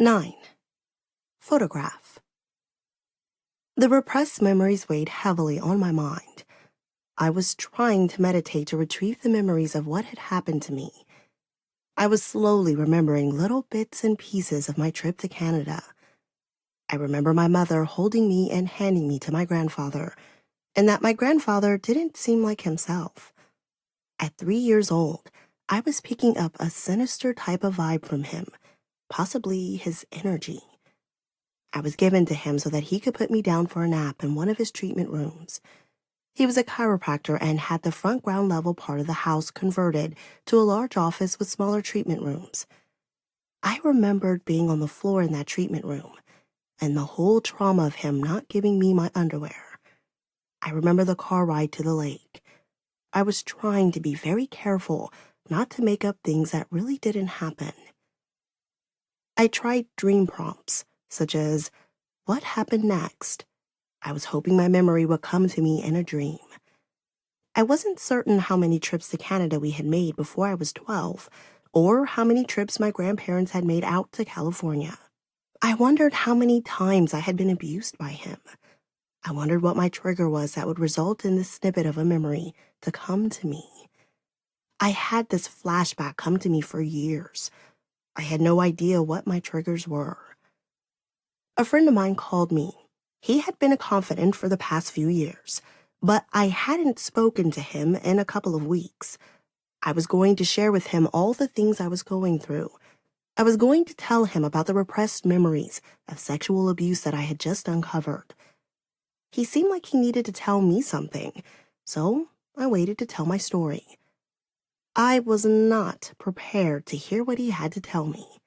9. Photograph. The repressed memories weighed heavily on my mind. I was trying to meditate to retrieve the memories of what had happened to me. I was slowly remembering little bits and pieces of my trip to Canada. I remember my mother holding me and handing me to my grandfather, and that my grandfather didn't seem like himself. At 3 years old, I was picking up a sinister type of vibe from him, possibly his energy. I was given to him so that he could put me down for a nap in one of his treatment rooms. He was a chiropractor and had the front ground level part of the house converted to a large office with smaller treatment rooms. I remembered being on the floor in that treatment room and the whole trauma of him not giving me my underwear. I remember the car ride to the lake. I was trying to be very careful not to make up things that really didn't happen. I tried dream prompts, such as, "What happened next?" I was hoping my memory would come to me in a dream. I wasn't certain how many trips to Canada we had made before I was 12, or how many trips my grandparents had made out to California. I wondered how many times I had been abused by him. I wondered what my trigger was that would result in this snippet of a memory to come to me. I had this flashback come to me for years. I had no idea what my triggers were. A friend of mine called me. He had been a confidant for the past few years, but I hadn't spoken to him in a couple of weeks. I was going to share with him all the things I was going through. I was going to tell him about the repressed memories of sexual abuse that I had just uncovered. He seemed like he needed to tell me something, so I waited to tell my story. I was not prepared to hear what he had to tell me.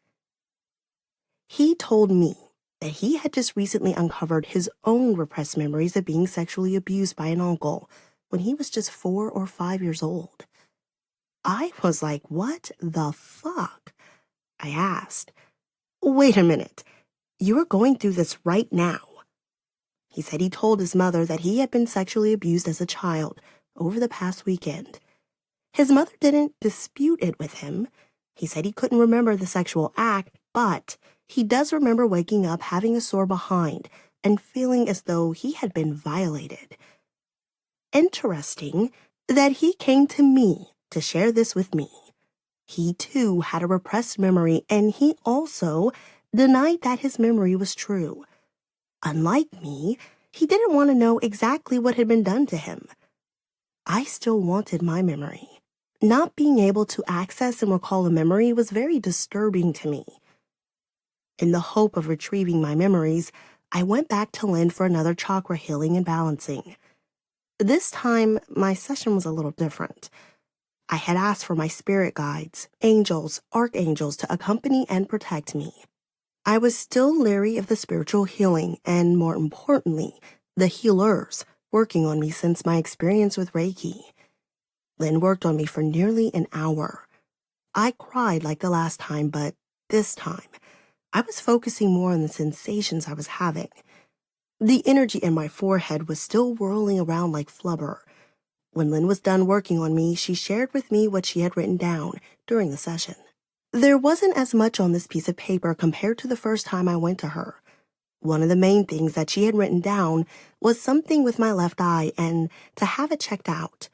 He told me that he had just recently uncovered his own repressed memories of being sexually abused by an uncle when he was just 4 or 5 years old. I was like, what the fuck? I asked, "Wait a minute, you are going through this right now?" He said he told his mother that he had been sexually abused as a child over the past weekend. His mother didn't dispute it with him. He said he couldn't remember the sexual act, but he does remember waking up having a sore behind and feeling as though he had been violated. Interesting that he came to me to share this with me. He too had a repressed memory, and he also denied that his memory was true. Unlike me, he didn't want to know exactly what had been done to him. I still wanted my memory. Not being able to access and recall a memory was very disturbing to me. In the hope of retrieving my memories, I went back to Lynn for another chakra healing and balancing. This time, my session was a little different. I had asked for my spirit guides, angels, archangels to accompany and protect me. I was still leery of the spiritual healing and, more importantly, the healers working on me since my experience with Reiki. Lynn worked on me for nearly an hour. I cried like the last time, but this time, I was focusing more on the sensations I was having. The energy in my forehead was still whirling around like flubber. When Lynn was done working on me, she shared with me what she had written down during the session. There wasn't as much on this piece of paper compared to the first time I went to her. One of the main things that she had written down was something with my left eye and to have it checked out.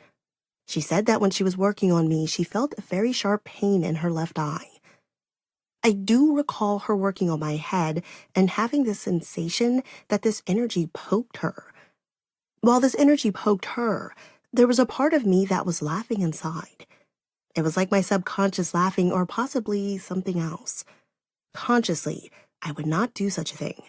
She said that when she was working on me, she felt a very sharp pain in her left eye. I do recall her working on my head and having this sensation that this energy poked her. While this energy poked her, there was a part of me that was laughing inside. It was like my subconscious laughing, or possibly something else. Consciously, I would not do such a thing.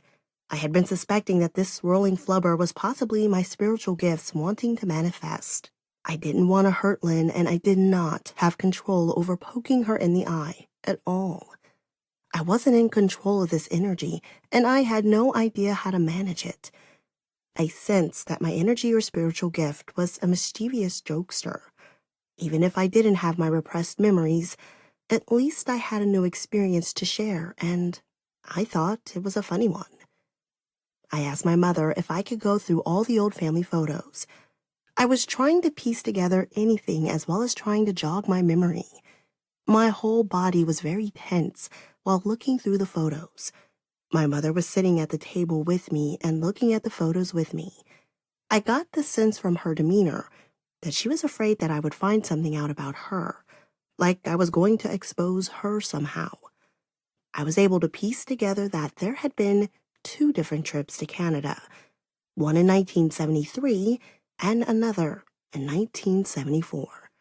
I had been suspecting that this swirling flubber was possibly my spiritual gifts wanting to manifest. I didn't want to hurt Lynn, and I did not have control over poking her in the eye at all. I wasn't in control of this energy, and I had no idea how to manage it. I sensed that my energy or spiritual gift was a mischievous jokester. Even if I didn't have my repressed memories, at least I had a new experience to share, and I thought it was a funny one. I asked my mother if I could go through all the old family photos. I was trying to piece together anything as well as trying to jog my memory. My whole body was very tense, while looking through the photos. My mother was sitting at the table with me and looking at the photos with me. I got the sense from her demeanor that she was afraid that I would find something out about her, like I was going to expose her somehow. I was able to piece together that there had been 2 different trips to Canada, one in 1973 and another in 1974.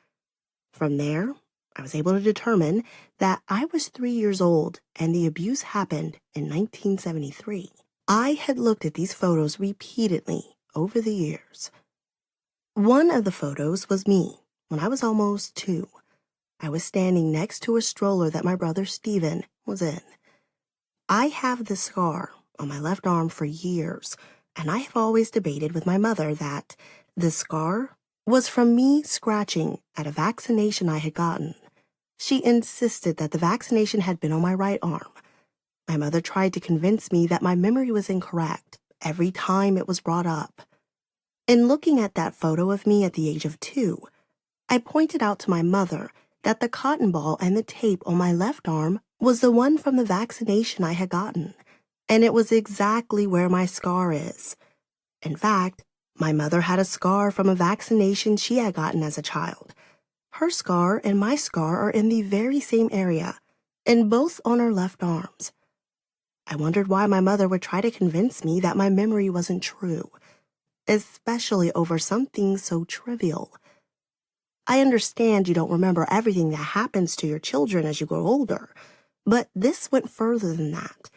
From there, I was able to determine that I was 3 years old and the abuse happened in 1973. I had looked at these photos repeatedly over the years. One of the photos was me when I was almost 2. I was standing next to a stroller that my brother Stephen was in. I have this scar on my left arm for years, and I have always debated with my mother that this scar was from me scratching at a vaccination I had gotten. She insisted that the vaccination had been on my right arm. My mother tried to convince me that my memory was incorrect every time it was brought up. In looking at that photo of me at the age of 2, I pointed out to my mother that the cotton ball and the tape on my left arm was the one from the vaccination I had gotten, and it was exactly where my scar is. In fact, my mother had a scar from a vaccination she had gotten as a child. Her scar and my scar are in the very same area, and both on her left arms. I wondered why my mother would try to convince me that my memory wasn't true, especially over something so trivial. I understand you don't remember everything that happens to your children as you grow older, but this went further than that.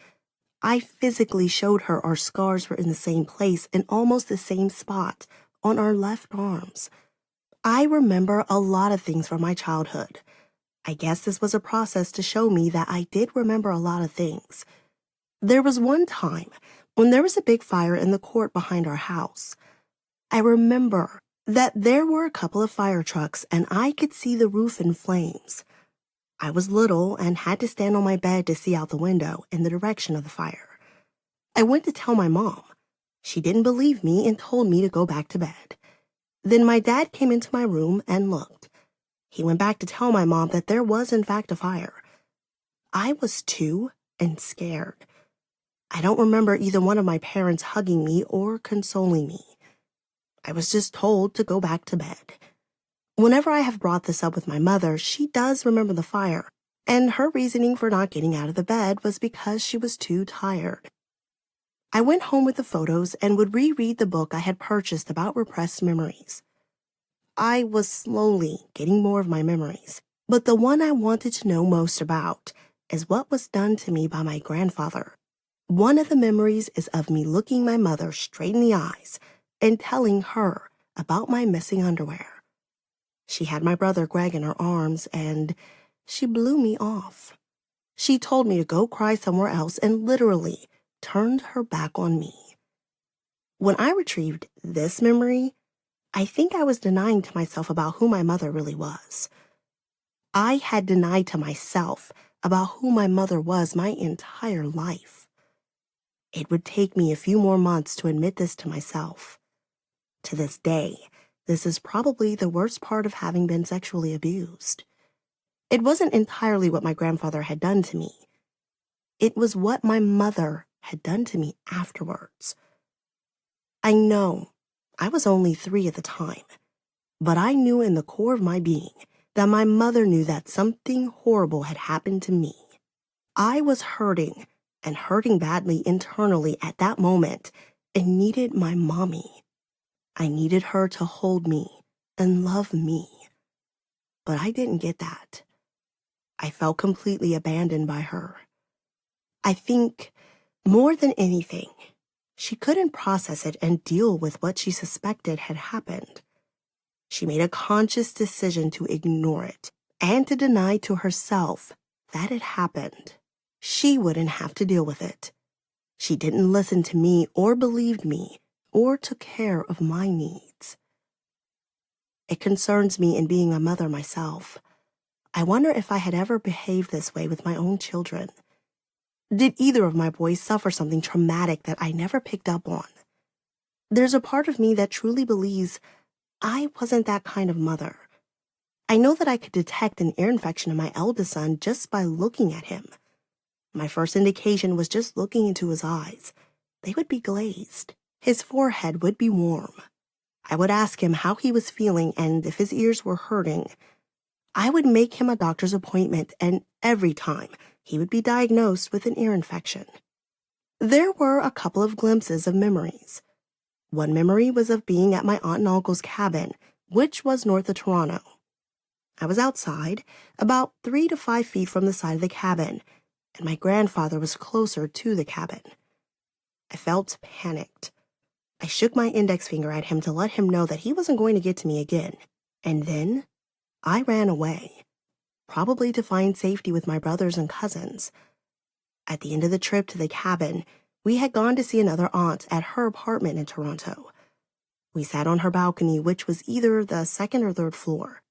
I physically showed her our scars were in the same place in almost the same spot on our left arms. I remember a lot of things from my childhood. I guess this was a process to show me that I did remember a lot of things. There was one time when there was a big fire in the court behind our house. I remember that there were a couple of fire trucks and I could see the roof in flames. I was little and had to stand on my bed to see out the window in the direction of the fire. I went to tell my mom. She didn't believe me and told me to go back to bed. Then my dad came into my room and looked. He went back to tell my mom that there was in fact a fire. I was 2 and scared. I don't remember either one of my parents hugging me or consoling me. I was just told to go back to bed. Whenever I have brought this up with my mother, she does remember the fire, and her reasoning for not getting out of the bed was because she was too tired. I went home with the photos and would reread the book I had purchased about repressed memories. I was slowly getting more of my memories, but the one I wanted to know most about is what was done to me by my grandfather. One of the memories is of me looking my mother straight in the eyes and telling her about my missing underwear. She had my brother Greg in her arms, and she blew me off. She told me to go cry somewhere else and literally turned her back on me. When I retrieved this memory, I think I was denying to myself about who my mother really was. I had denied to myself about who my mother was my entire life. It would take me a few more months to admit this to myself. To this day, this is probably the worst part of having been sexually abused. It wasn't entirely what my grandfather had done to me. It was what my mother had done to me afterwards. I know I was only 3 at the time, but I knew in the core of my being that my mother knew that something horrible had happened to me. I was hurting, and hurting badly internally at that moment, and needed my mommy. I needed her to hold me and love me. But I didn't get that. I felt completely abandoned by her. I think, more than anything, she couldn't process it and deal with what she suspected had happened. She made a conscious decision to ignore it and to deny to herself that it happened. She wouldn't have to deal with it. She didn't listen to me or believed me or took care of my needs. It concerns me in being a mother myself. I wonder if I had ever behaved this way with my own children. Did either of my boys suffer something traumatic that I never picked up on? There's a part of me that truly believes I wasn't that kind of mother. I know that I could detect an ear infection in my eldest son just by looking at him. My first indication was just looking into his eyes. They would be glazed. His forehead would be warm. I would ask him how he was feeling and if his ears were hurting. I would make him a doctor's appointment, and every time he would be diagnosed with an ear infection. There were a couple of glimpses of memories. One memory was of being at my aunt and uncle's cabin, which was north of Toronto. I was outside, about 3 to 5 feet from the side of the cabin, and my grandfather was closer to the cabin. I felt panicked. I shook my index finger at him to let him know that he wasn't going to get to me again, and then I ran away, probably to find safety with my brothers and cousins. At the end of the trip to the cabin, we had gone to see another aunt at her apartment in Toronto. We sat on her balcony, which was either the second or third floor.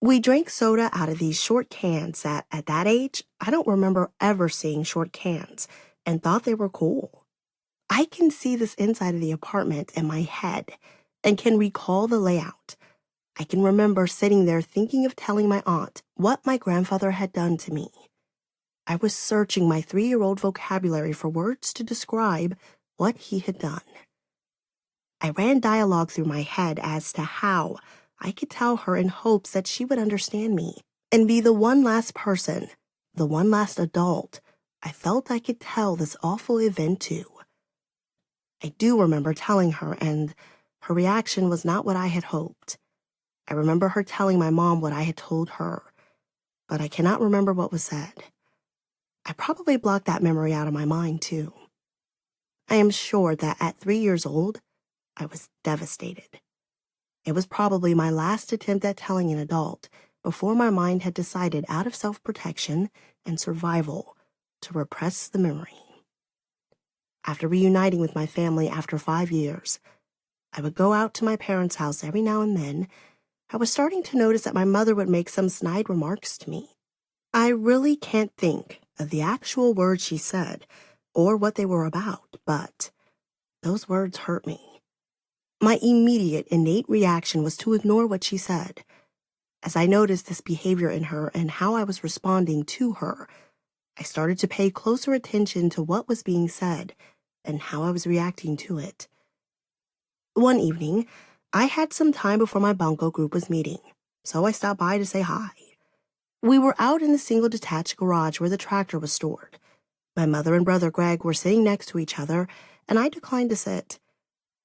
We drank soda out of these short cans that, at that age, I don't remember ever seeing short cans, and thought they were cool. I can see this inside of the apartment in my head and can recall the layout. I can remember sitting there thinking of telling my aunt what my grandfather had done to me. I was searching my 3-year-old vocabulary for words to describe what he had done. I ran dialogue through my head as to how I could tell her in hopes that she would understand me and be the one last person, the one last adult I felt I could tell this awful event to. I do remember telling her, and her reaction was not what I had hoped. I remember her telling my mom what I had told her, but I cannot remember what was said. I probably blocked that memory out of my mind, too. I am sure that at 3 years old, I was devastated. It was probably my last attempt at telling an adult before my mind had decided out of self-protection and survival to repress the memory. After reuniting with my family after 5 years, I would go out to my parents' house every now and then. I was starting to notice that my mother would make some snide remarks to me. I really can't think of the actual words she said or what they were about, but those words hurt me. My immediate innate reaction was to ignore what she said. As I noticed this behavior in her and how I was responding to her, I started to pay closer attention to what was being said and how I was reacting to it. One evening, I had some time before my bunco group was meeting, so I stopped by to say hi. We were out in the single detached garage where the tractor was stored. My mother and brother Greg were sitting next to each other, and I declined to sit.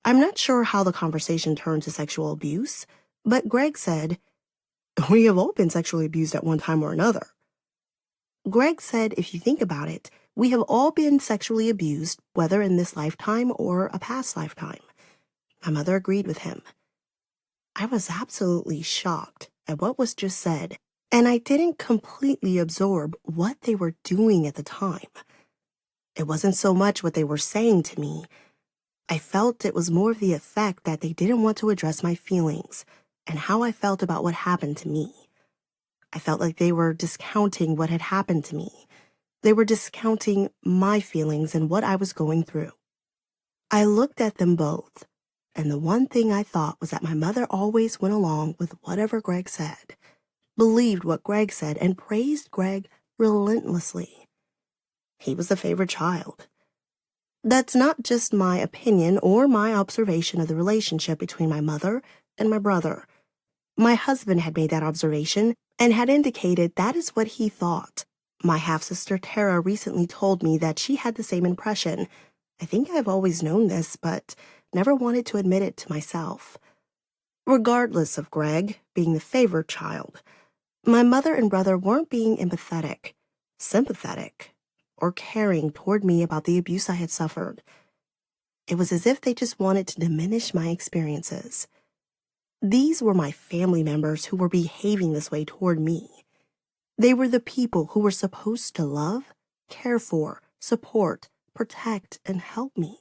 I'm not sure how the conversation turned to sexual abuse, but Greg said, "We have all been sexually abused at one time or another." Greg said, if you think about it, we have all been sexually abused, whether in this lifetime or a past lifetime. My mother agreed with him. I was absolutely shocked at what was just said, and I didn't completely absorb what they were doing at the time. It wasn't so much what they were saying to me. I felt it was more of the effect that they didn't want to address my feelings and how I felt about what happened to me. I felt like they were discounting what had happened to me. They were discounting my feelings and what I was going through. I looked at them both, and the one thing I thought was that my mother always went along with whatever Greg said, believed what Greg said, and praised Greg relentlessly. He was the favorite child. That's not just my opinion or my observation of the relationship between my mother and my brother. My husband had made that observation and had indicated that is what he thought. My half-sister Tara recently told me that she had the same impression. I think I've always known this, but never wanted to admit it to myself. Regardless of Greg being the favored child, my mother and brother weren't being empathetic, sympathetic, or caring toward me about the abuse I had suffered. It was as if they just wanted to diminish my experiences. These were my family members who were behaving this way toward me. They were the people who were supposed to love, care for, support, protect, and help me.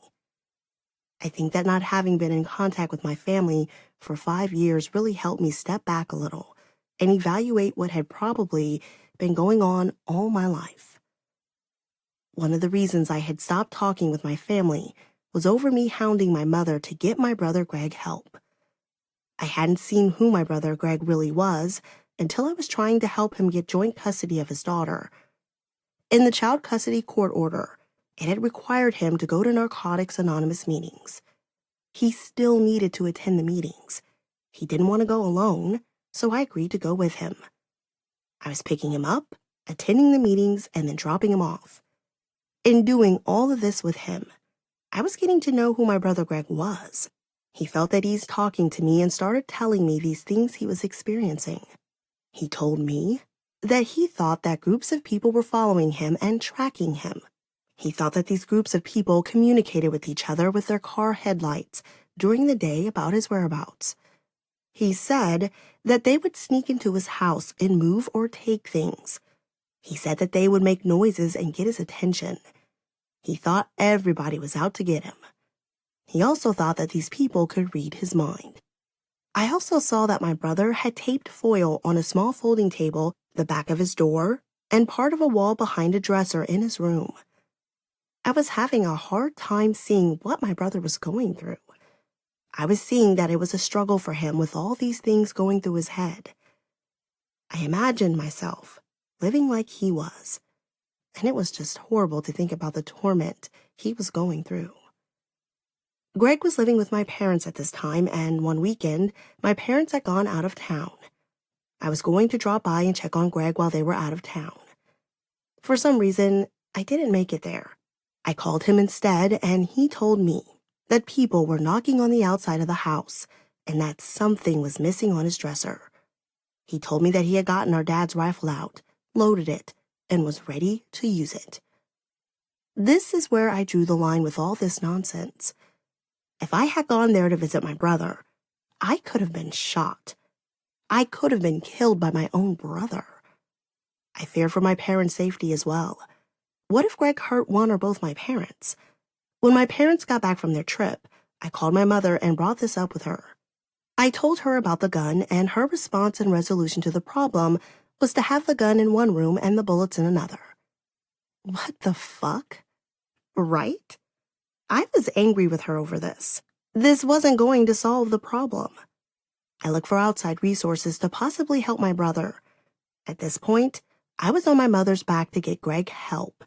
I think that not having been in contact with my family for 5 years really helped me step back a little and evaluate what had probably been going on all my life. One of the reasons I had stopped talking with my family was over me hounding my mother to get my brother Greg help. I hadn't seen who my brother Greg really was until I was trying to help him get joint custody of his daughter. In the child custody court order, it had required him to go to Narcotics Anonymous meetings. He still needed to attend the meetings. He didn't want to go alone, so I agreed to go with him. I was picking him up, attending the meetings, and then dropping him off. In doing all of this with him, I was getting to know who my brother Greg was. He felt at ease talking to me and started telling me these things he was experiencing. He told me that he thought that groups of people were following him and tracking him. He thought that these groups of people communicated with each other with their car headlights during the day about his whereabouts. He said that they would sneak into his house and move or take things. He said that they would make noises and get his attention. He thought everybody was out to get him. He also thought that these people could read his mind. I also saw that my brother had taped foil on a small folding table, the back of his door, and part of a wall behind a dresser in his room. I was having a hard time seeing what my brother was going through. I was seeing that it was a struggle for him with all these things going through his head. I imagined myself living like he was, and it was just horrible to think about the torment he was going through. Greg was living with my parents at this time, and one weekend, my parents had gone out of town. I was going to drop by and check on Greg while they were out of town. For some reason, I didn't make it there. I called him instead, and he told me that people were knocking on the outside of the house and that something was missing on his dresser. He told me that he had gotten our dad's rifle out, loaded it, and was ready to use it. This is where I drew the line with all this nonsense. If I had gone there to visit my brother, I could have been shot. I could have been killed by my own brother. I feared for my parents' safety as well. What if Greg hurt one or both my parents? When my parents got back from their trip, I called my mother and brought this up with her. I told her about the gun, and her response and resolution to the problem was to have the gun in one room and the bullets in another. What the fuck? Right? I was angry with her over this. This wasn't going to solve the problem. I looked for outside resources to possibly help my brother. At this point, I was on my mother's back to get Greg help.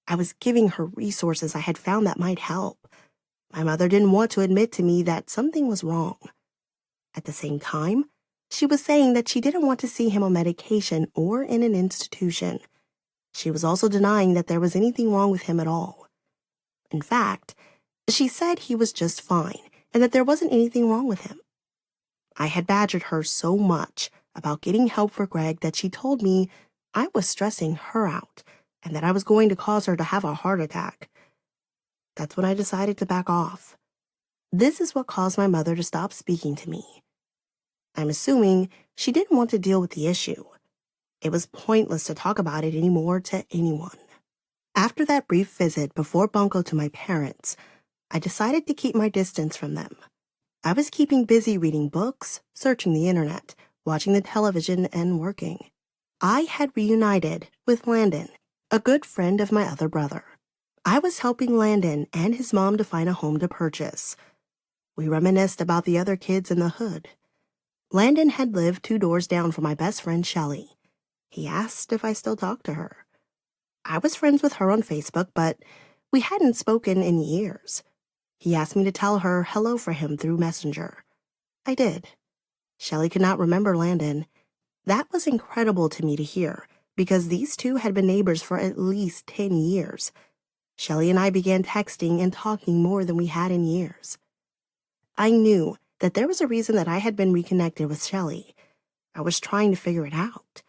I was giving her resources I had found that might help. My mother didn't want to admit to me that something was wrong. At the same time, she was saying that she didn't want to see him on medication or in an institution. She was also denying that there was anything wrong with him at all. In fact, she said he was just fine and that there wasn't anything wrong with him. I had badgered her so much about getting help for Greg that she told me I was stressing her out and that I was going to cause her to have a heart attack. That's when I decided to back off. This is what caused my mother to stop speaking to me. I'm assuming she didn't want to deal with the issue. It was pointless to talk about it anymore to anyone. After that brief visit before Bunko to my parents, I decided to keep my distance from them. I was keeping busy reading books, searching the internet, watching the television, and working. I had reunited with Landon, a good friend of my other brother. I was helping Landon and his mom to find a home to purchase. We reminisced about the other kids in the hood. Landon had lived 2 doors down from my best friend Shelley. He asked if I still talked to her. I was friends with her on Facebook, but we hadn't spoken in years. He asked me to tell her hello for him through Messenger. I did. Shelley could not remember Landon. That was incredible to me to hear, because these two had been neighbors for at least 10 years. Shelley and I began texting and talking more than we had in years. I knew that there was a reason that I had been reconnected with Shelley. I was trying to figure it out.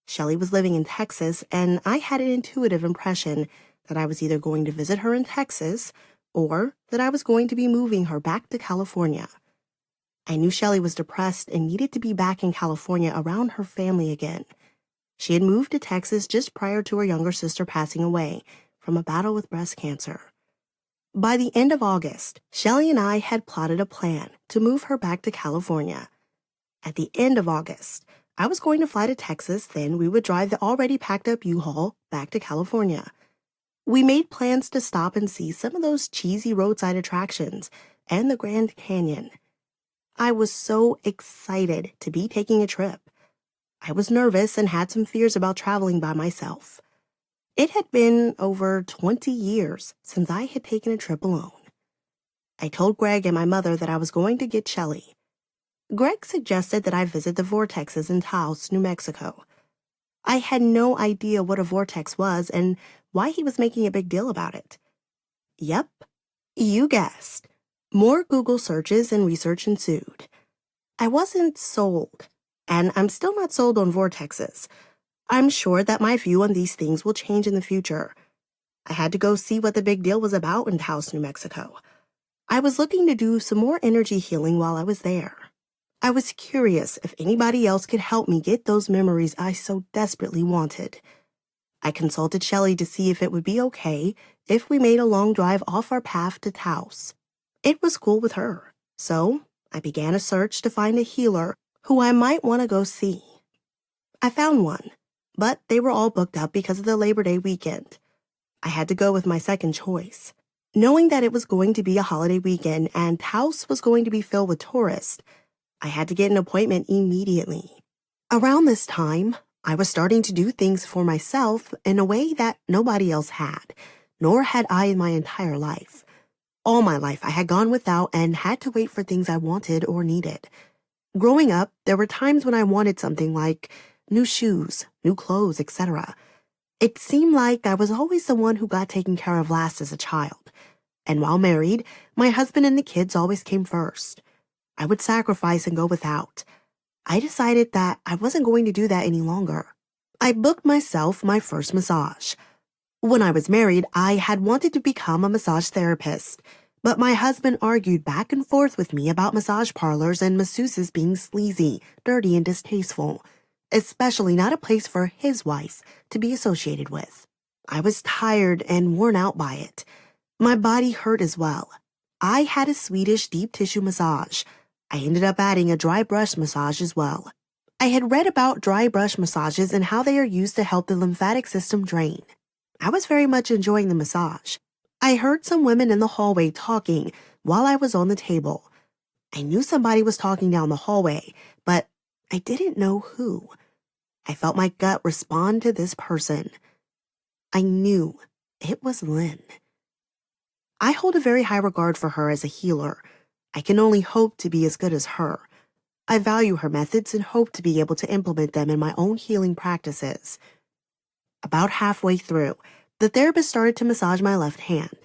Shelley was living in Texas, and I had an intuitive impression that I was either going to visit her in Texas or that I was going to be moving her back to California. I knew Shelley was depressed and needed to be back in California around her family again. She had moved to Texas just prior to her younger sister passing away from a battle with breast cancer. By the end of August, Shelley and I had plotted a plan to move her back to California. At the end of August, I was going to fly to Texas, then we would drive the already packed up U-Haul back to California. We made plans to stop and see some of those cheesy roadside attractions and the Grand Canyon. I was so excited to be taking a trip. I was nervous and had some fears about traveling by myself. It had been over 20 years since I had taken a trip alone. I told Greg and my mother that I was going to get Shelley. Greg suggested that I visit the vortexes in Taos, New Mexico. I had no idea what a vortex was and why he was making a big deal about it. Yep, you guessed. More Google searches and research ensued. I wasn't sold, and I'm still not sold on vortexes. I'm sure that my view on these things will change in the future. I had to go see what the big deal was about in Taos, New Mexico. I was looking to do some more energy healing while I was there. I was curious if anybody else could help me get those memories I so desperately wanted. I consulted Shelley to see if it would be okay if we made a long drive off our path to Taos. It was cool with her, so I began a search to find a healer who I might want to go see. I found one, but they were all booked up because of the Labor Day weekend. I had to go with my second choice. Knowing that it was going to be a holiday weekend and Taos was going to be filled with tourists, I had to get an appointment immediately. Around this time, I was starting to do things for myself in a way that nobody else had, nor had I in my entire life. All my life, I had gone without and had to wait for things I wanted or needed. Growing up, there were times when I wanted something like new shoes, new clothes, etc. It seemed like I was always the one who got taken care of last as a child. And while married, my husband and the kids always came first. I would sacrifice and go without. I decided that I wasn't going to do that any longer. I booked myself my first massage. When I was married, I had wanted to become a massage therapist, but my husband argued back and forth with me about massage parlors and masseuses being sleazy, dirty, and distasteful, especially not a place for his wife to be associated with. I was tired and worn out by it. My body hurt as well. I had a Swedish deep tissue massage. I ended up adding a dry brush massage as well. I had read about dry brush massages and how they are used to help the lymphatic system drain. I was very much enjoying the massage. I heard some women in the hallway talking while I was on the table. I knew somebody was talking down the hallway, but I didn't know who. I felt my gut respond to this person. I knew it was Lynn. I hold a very high regard for her as a healer. I can only hope to be as good as her. I value her methods and hope to be able to implement them in my own healing practices. About halfway through, the therapist started to massage my left hand.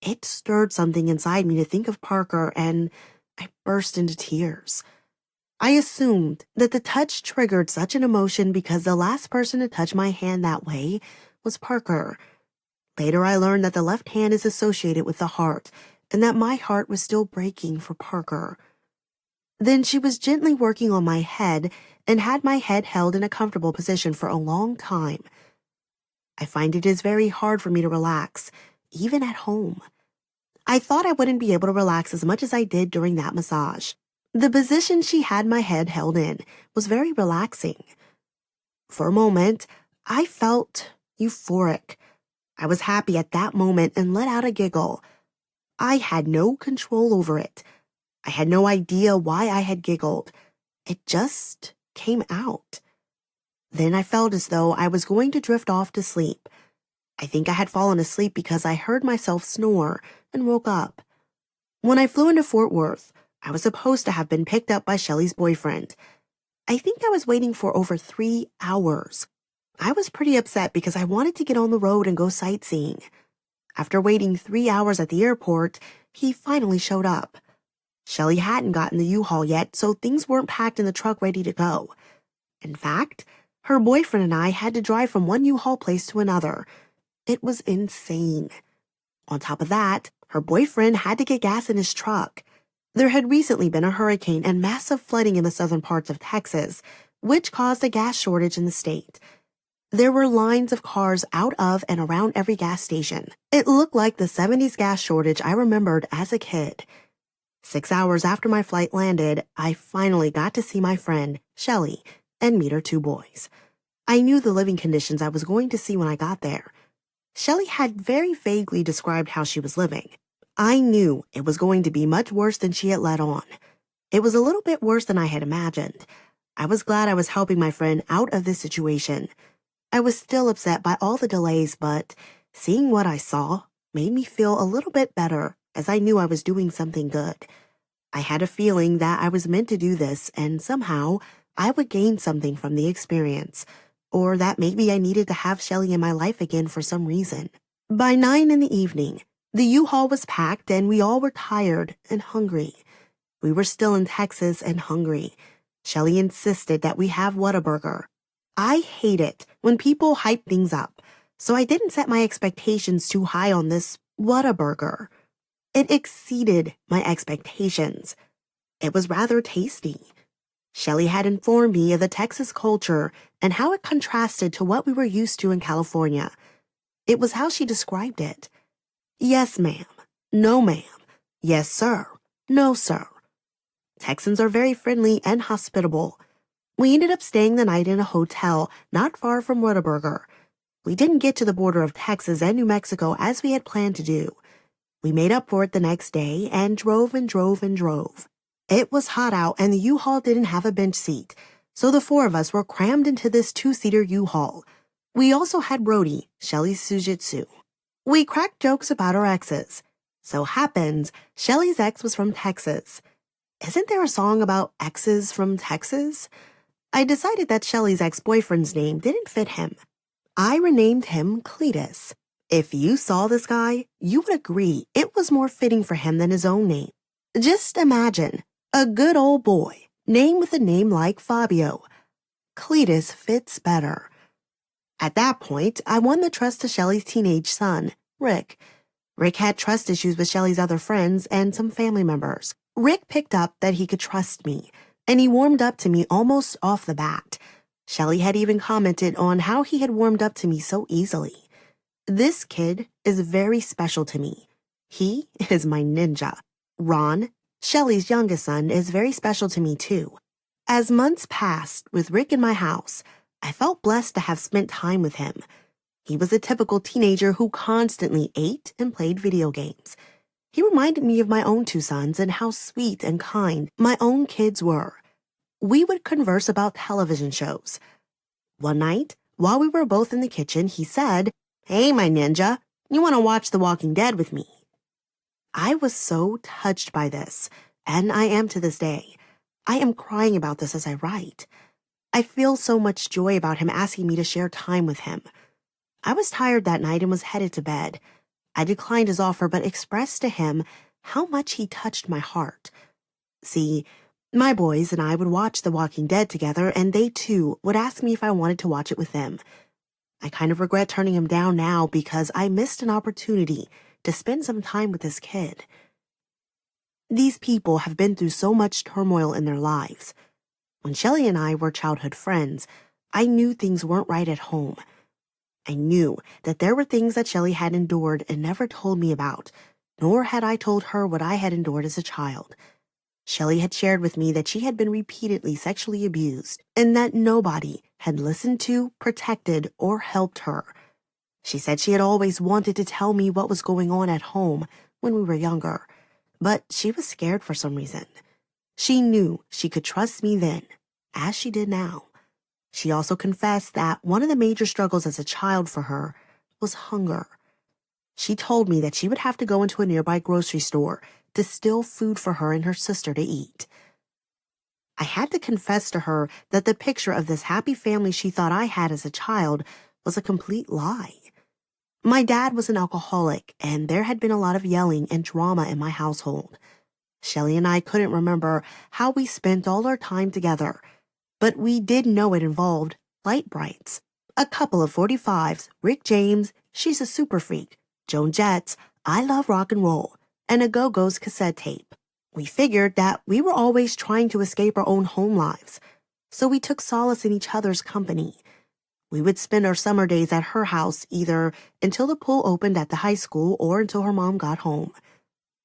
It stirred something inside me to think of Parker, and I burst into tears. I assumed that the touch triggered such an emotion because the last person to touch my hand that way was Parker. Later, I learned that the left hand is associated with the heart, and that my heart was still breaking for Parker. Then she was gently working on my head and had my head held in a comfortable position for a long time. I find it is very hard for me to relax, even at home. I thought I wouldn't be able to relax as much as I did during that massage. The position she had my head held in was very relaxing. For a moment, I felt euphoric. I was happy at that moment and let out a giggle. I had no control over it. I had no idea why I had giggled. It just came out. Then I felt as though I was going to drift off to sleep. I think I had fallen asleep because I heard myself snore and woke up. When I flew into Fort Worth, I was supposed to have been picked up by Shelley's boyfriend. I think I was waiting for over 3 hours. I was pretty upset because I wanted to get on the road and go sightseeing. After waiting 3 hours at the airport, he finally showed up. Shelley hadn't gotten the U-Haul yet, so things weren't packed in the truck ready to go. In fact, her boyfriend and I had to drive from one U-Haul place to another. It was insane. On top of that, her boyfriend had to get gas in his truck. There had recently been a hurricane and massive flooding in the southern parts of Texas, which caused a gas shortage in the state. There were lines of cars out of and around every gas station. It looked like the 70s gas shortage I remembered as a kid. 6 hours after my flight landed, I finally got to see my friend, Shelley, and meet her 2 boys. I knew the living conditions I was going to see when I got there. Shelley had very vaguely described how she was living. I knew it was going to be much worse than she had let on. It was a little bit worse than I had imagined. I was glad I was helping my friend out of this situation. I was still upset by all the delays, but seeing what I saw made me feel a little bit better as I knew I was doing something good. I had a feeling that I was meant to do this and somehow I would gain something from the experience, or that maybe I needed to have Shelly in my life again for some reason. By 9 in the evening, the U-Haul was packed and we all were tired and hungry. We were still in Texas and hungry. Shelly insisted that we have Whataburger. I hate it when people hype things up, so I didn't set my expectations too high on this Whataburger. It exceeded my expectations. It was rather tasty. Shelly had informed me of the Texas culture and how it contrasted to what we were used to in California. It was how she described it. Yes, ma'am. No, ma'am. Yes, sir. No, sir. Texans are very friendly and hospitable. We ended up staying the night in a hotel not far from Whataburger. We didn't get to the border of Texas and New Mexico as we had planned to do. We made up for it the next day and drove and drove and drove. It was hot out and the U-Haul didn't have a bench seat, so the 4 of us were crammed into this 2-seater U-Haul. We also had Brody, Shelly's Sujitsu. We cracked jokes about our exes. So happens, Shelly's ex was from Texas. Isn't there a song about exes from Texas? I decided that Shelly's ex-boyfriend's name didn't fit him. I renamed him Cletus. If you saw this guy, you would agree it was more fitting for him than his own name. Just imagine, a good old boy, named with a name like Fabio. Cletus fits better. At that point, I won the trust of Shelly's teenage son, Rick. Rick had trust issues with Shelly's other friends and some family members. Rick picked up that he could trust me, and he warmed up to me almost off the bat. Shelly had even commented on how he had warmed up to me so easily. This kid is very special to me. He is my ninja. Ron, Shelly's youngest son, is very special to me too. As months passed with Rick in my house, I felt blessed to have spent time with him. He was a typical teenager who constantly ate and played video games. He reminded me of my own 2 sons and how sweet and kind my own kids were. We would converse about television shows. One night, while we were both in the kitchen, he said, "Hey, my ninja, you want to watch The Walking Dead with me?" I was so touched by this, and I am to this day. I am crying about this as I write. I feel so much joy about him asking me to share time with him. I was tired that night and was headed to bed. I declined his offer but expressed to him how much he touched my heart. See, my boys and I would watch The Walking Dead together, and they too would ask me if I wanted to watch it with them. I kind of regret turning him down now because I missed an opportunity to spend some time with this kid. These people have been through so much turmoil in their lives. When Shelly and I were childhood friends, I knew things weren't right at home. I knew that there were things that Shelly had endured and never told me about, nor had I told her what I had endured as a child. Shelly had shared with me that she had been repeatedly sexually abused and that nobody had listened to, protected, or helped her. She said she had always wanted to tell me what was going on at home when we were younger, but she was scared for some reason. She knew she could trust me then, as she did now. She also confessed that one of the major struggles as a child for her was hunger. She told me that she would have to go into a nearby grocery store to steal food for her and her sister to eat. I had to confess to her that the picture of this happy family she thought I had as a child was a complete lie. My dad was an alcoholic, and there had been a lot of yelling and drama in my household. Shelly and I couldn't remember how we spent all our time together, but we did know it involved light brights, a couple of 45s, Rick James, She's a Super Freak, Joan Jett's I Love Rock and Roll, and a Go-Go's cassette tape. We figured that we were always trying to escape our own home lives, so we took solace in each other's company. We would spend our summer days at her house either until the pool opened at the high school or until her mom got home.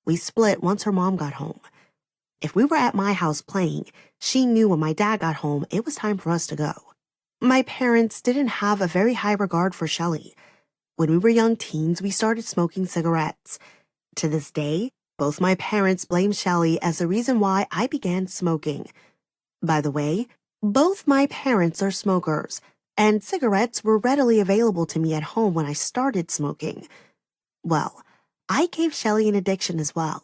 We split once her mom got home. If we were at my house playing, she knew when my dad got home it was time for us to go. My parents didn't have a very high regard for Shelly. When we were young teens, we started smoking cigarettes. To this day, both my parents blame Shelly as the reason why I began smoking. By the way, both my parents are smokers, and cigarettes were readily available to me at home when I started smoking. Well, I gave Shelley an addiction as well.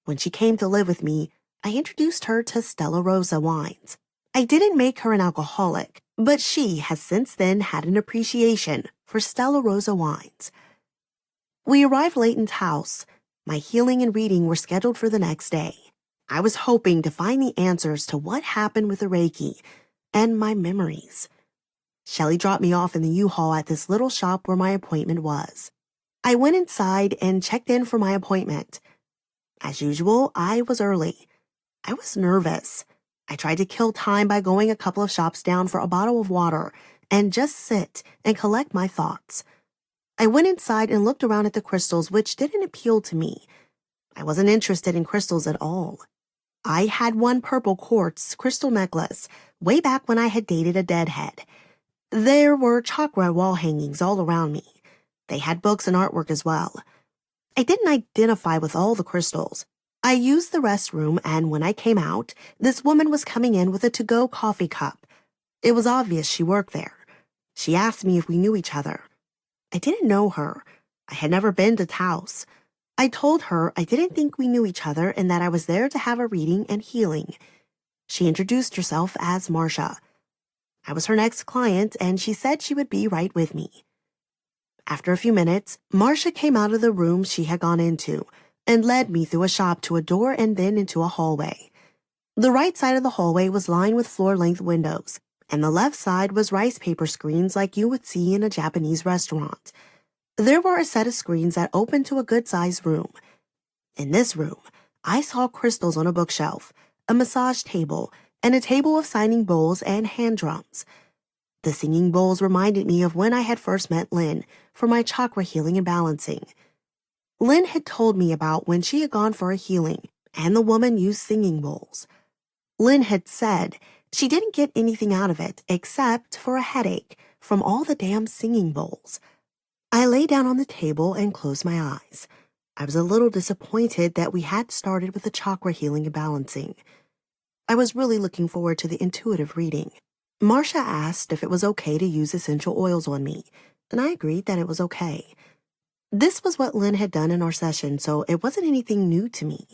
When she came to live with me, I introduced her to Stella Rosa wines. I didn't make her an alcoholic, but she has since then had an appreciation for Stella Rosa wines. We arrived late in the house. My healing and reading were scheduled for the next day. I was hoping to find the answers to what happened with the Reiki and my memories. Shelley dropped me off in the U-Haul at this little shop where my appointment was. I went inside and checked in for my appointment. As usual, I was early. I was nervous. I tried to kill time by going a couple of shops down for a bottle of water and just sit and collect my thoughts. I went inside and looked around at the crystals, which didn't appeal to me. I wasn't interested in crystals at all. I had one purple quartz crystal necklace way back when I had dated a deadhead. There were chakra wall hangings all around me. They had books and artwork as well. I didn't identify with all the crystals. I used the restroom, and when I came out, this woman was coming in with a to-go coffee cup. It was obvious she worked there. She asked me if we knew each other. I didn't know her. I had never been to Taos. I told her I didn't think we knew each other and that I was there to have a reading and healing. She introduced herself as Marcia. I was her next client, and she said she would be right with me. After a few minutes, Marcia came out of the room she had gone into and led me through a shop to a door and then into a hallway. The right side of the hallway was lined with floor-length windows, and the left side was rice paper screens like you would see in a Japanese restaurant. There were a set of screens that opened to a good-sized room. In this room, I saw crystals on a bookshelf, a massage table, and a table of signing bowls and hand drums. The singing bowls reminded me of when I had first met Lynn for my chakra healing and balancing. Lynn had told me about when she had gone for a healing, and the woman used singing bowls. Lynn had said she didn't get anything out of it except for a headache from all the damn singing bowls. I lay down on the table and closed my eyes. I was a little disappointed that we had started with the chakra healing and balancing. I was really looking forward to the intuitive reading. Marcia asked if it was okay to use essential oils on me, and I agreed that it was okay. This was what Lynn had done in our session, so it wasn't anything new to me.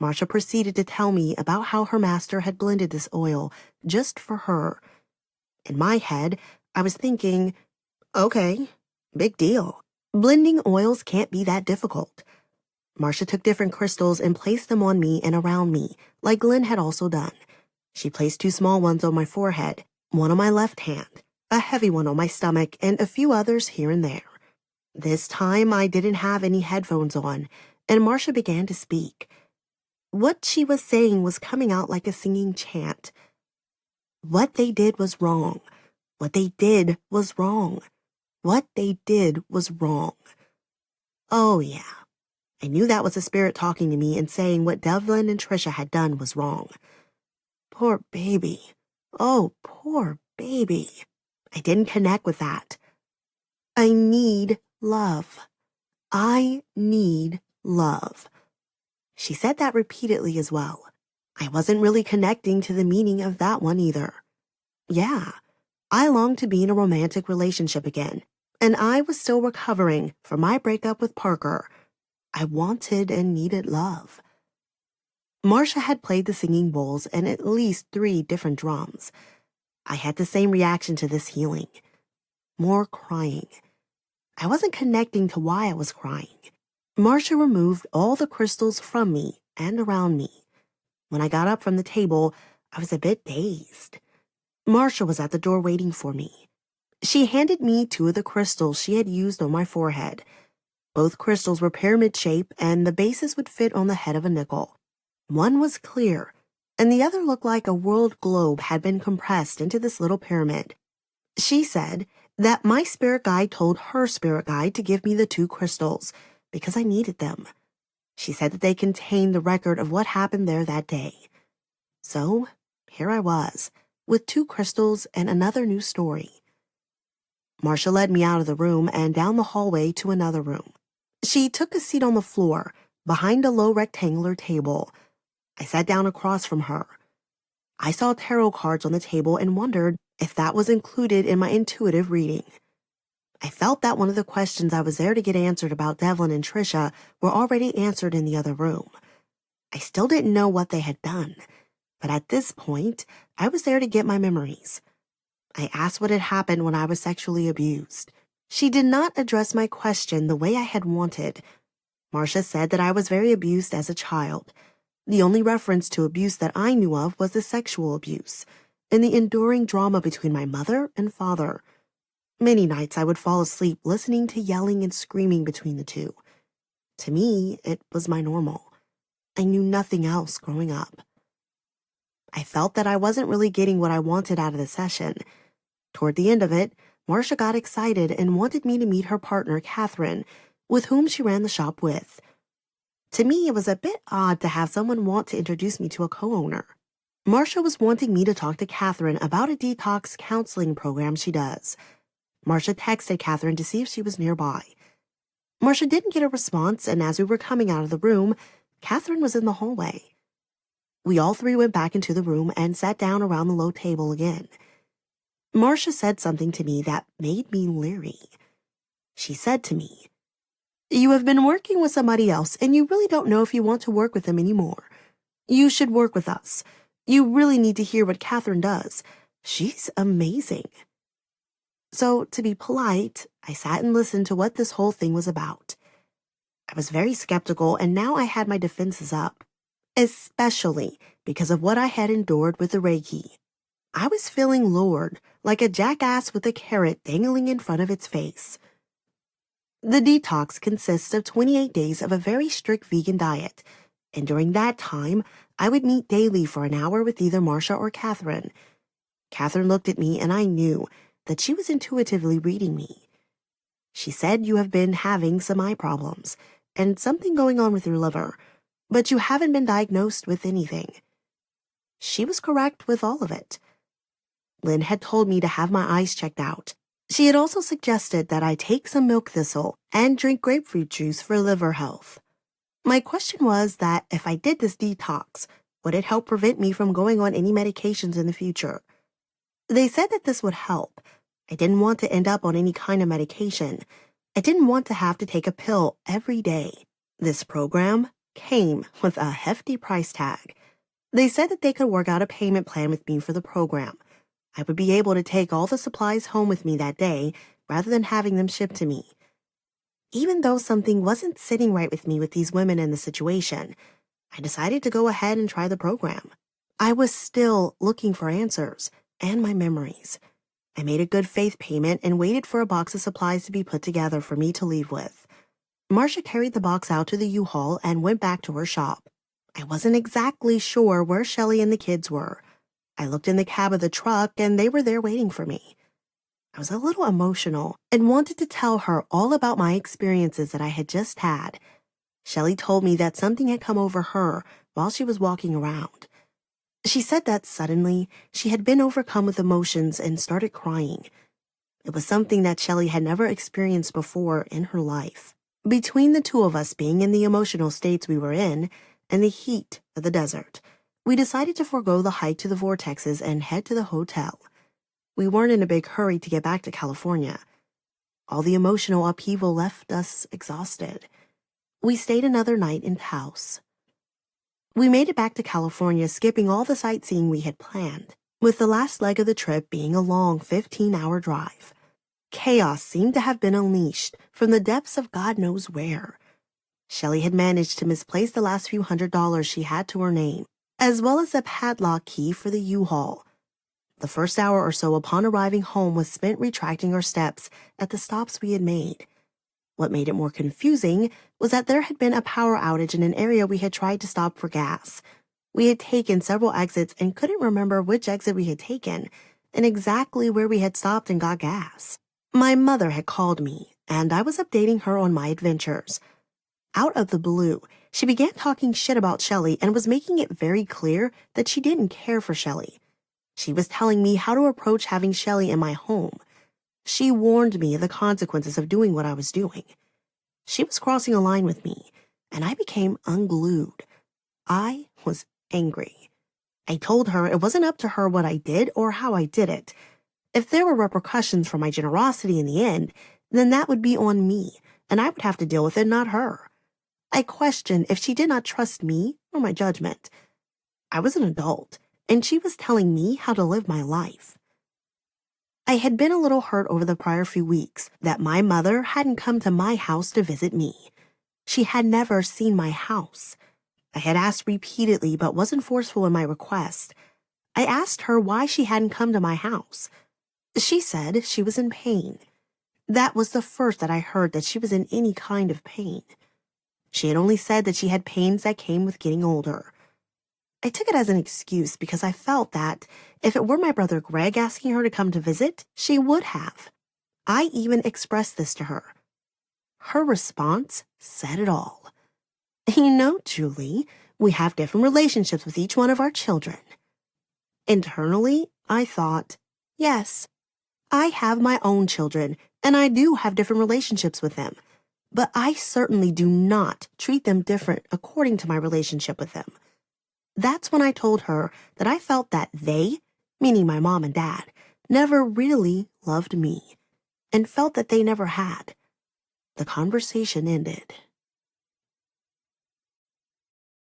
Marcia proceeded to tell me about how her master had blended this oil just for her. In my head, I was thinking, okay, big deal. Blending oils can't be that difficult. Marcia took different crystals and placed them on me and around me, like Lynn had also done. She placed 2 small ones on my forehead, one on my left hand, a heavy one on my stomach, and a few others here and there. This time I didn't have any headphones on, and Marcia began to speak. What she was saying was coming out like a singing chant. What they did was wrong. What they did was wrong. What they did was wrong. Oh, yeah. I knew that was a spirit talking to me and saying what Devlin and Trisha had done was wrong. Poor baby. Oh, poor baby. I didn't connect with that. I need love. I need love. She said that repeatedly as well. I wasn't really connecting to the meaning of that one either. Yeah, I longed to be in a romantic relationship again, and I was still recovering from my breakup with Parker. I wanted and needed love. Marcia had played the singing bowls and at least 3 different drums. I had the same reaction to this healing. More crying. I wasn't connecting to why I was crying. Marcia removed all the crystals from me and around me. When I got up from the table, I was a bit dazed. Marcia was at the door waiting for me. She handed me 2 of the crystals she had used on my forehead. Both crystals were pyramid shape and the bases would fit on the head of a nickel. One was clear, and the other looked like a world globe had been compressed into this little pyramid. She said that my spirit guide told her spirit guide to give me the 2 crystals because I needed them. She said that they contained the record of what happened there that day. So, here I was, with 2 crystals and another new story. Marcia led me out of the room and down the hallway to another room. She took a seat on the floor, behind a low rectangular table. I sat down across from her. I saw tarot cards on the table and wondered if that was included in my intuitive reading. I felt that one of the questions I was there to get answered about Devlin and Trisha were already answered in the other room. I still didn't know what they had done, but at this point, I was there to get my memories. I asked what had happened when I was sexually abused. She did not address my question the way I had wanted. Marcia said that I was very abused as a child. The only reference to abuse that I knew of was the sexual abuse and the enduring drama between my mother and father. Many nights I would fall asleep listening to yelling and screaming between the two. To me, it was my normal. I knew nothing else growing up. I felt that I wasn't really getting what I wanted out of the session. Toward the end of it, Marcia got excited and wanted me to meet her partner, Catherine, with whom she ran the shop with. To me, it was a bit odd to have someone want to introduce me to a co-owner. Marcia was wanting me to talk to Catherine about a detox counseling program she does. Marcia texted Catherine to see if she was nearby. Marcia didn't get a response, and as we were coming out of the room, Catherine was in the hallway. We all three went back into the room and sat down around the low table again. Marcia said something to me that made me leery. She said to me, "You have been working with somebody else, and you really don't know if you want to work with them anymore. You should work with us. You really need to hear what Catherine does. She's amazing." So, to be polite, I sat and listened to what this whole thing was about. I was very skeptical, and now I had my defenses up, especially because of what I had endured with the Reiki. I was feeling lured, like a jackass with a carrot dangling in front of its face. The detox consists of 28 days of a very strict vegan diet, and during that time, I would meet daily for an hour with either Marcia or Catherine. Catherine looked at me, and I knew that she was intuitively reading me. She said, "You have been having some eye problems and something going on with your liver, but you haven't been diagnosed with anything." She was correct with all of it. Lynn had told me to have my eyes checked out. She had also suggested that I take some milk thistle and drink grapefruit juice for liver health. My question was that if I did this detox, would it help prevent me from going on any medications in the future? They said that this would help. I didn't want to end up on any kind of medication. I didn't want to have to take a pill every day. This program came with a hefty price tag. They said that they could work out a payment plan with me for the program. I would be able to take all the supplies home with me that day rather than having them shipped to me. Even though something wasn't sitting right with me with these women in the situation, I decided to go ahead and try the program. I was still looking for answers and my memories. I made a good faith payment and waited for a box of supplies to be put together for me to leave with. Marcia carried the box out to the U-Haul and went back to her shop. I wasn't exactly sure where Shelley and the kids were. I looked in the cab of the truck and they were there waiting for me. I was a little emotional and wanted to tell her all about my experiences that I had just had. Shelley told me that something had come over her while she was walking around. She said that suddenly she had been overcome with emotions and started crying. It was something that Shelley had never experienced before in her life. Between the two of us being in the emotional states we were in and the heat of the desert, we decided to forego the hike to the vortexes and head to the hotel. We weren't in a big hurry to get back to California. All the emotional upheaval left us exhausted. We stayed another night in Taos. We made it back to California, skipping all the sightseeing we had planned, with the last leg of the trip being a long 15-hour drive. Chaos seemed to have been unleashed from the depths of God knows where. Shelley had managed to misplace the last few $100s she had to her name, as well as a padlock key for the U-Haul. The first hour or so upon arriving home was spent retracting our steps at the stops we had made. What made it more confusing was that there had been a power outage in an area we had tried to stop for gas. We had taken several exits and couldn't remember which exit we had taken and exactly where we had stopped and got gas. My mother had called me, and I was updating her on my adventures. Out of the blue, she began talking shit about Shelley and was making it very clear that she didn't care for Shelley. She was telling me how to approach having Shelley in my home. She warned me of the consequences of doing what I was doing. She was crossing a line with me, and I became unglued. I was angry. I told her it wasn't up to her what I did or how I did it. If there were repercussions for my generosity in the end, then that would be on me, and I would have to deal with it, not her. I questioned if she did not trust me or my judgment. I was an adult, and she was telling me how to live my life. I had been a little hurt over the prior few weeks that my mother hadn't come to my house to visit me. She had never seen my house. I had asked repeatedly but wasn't forceful in my request. I asked her why she hadn't come to my house. She said she was in pain. That was the first that I heard that she was in any kind of pain. She had only said that she had pains that came with getting older. I took it as an excuse because I felt that if it were my brother Greg asking her to come to visit, she would have. I even expressed this to her. Her response said it all. You know, Julie, we have different relationships with each one of our children. Internally, I thought, yes, I have my own children, and I do have different relationships with them. But I certainly do not treat them different according to my relationship with them. That's when I told her that I felt that they, meaning my mom and dad, never really loved me, and felt that they never had. The conversation ended.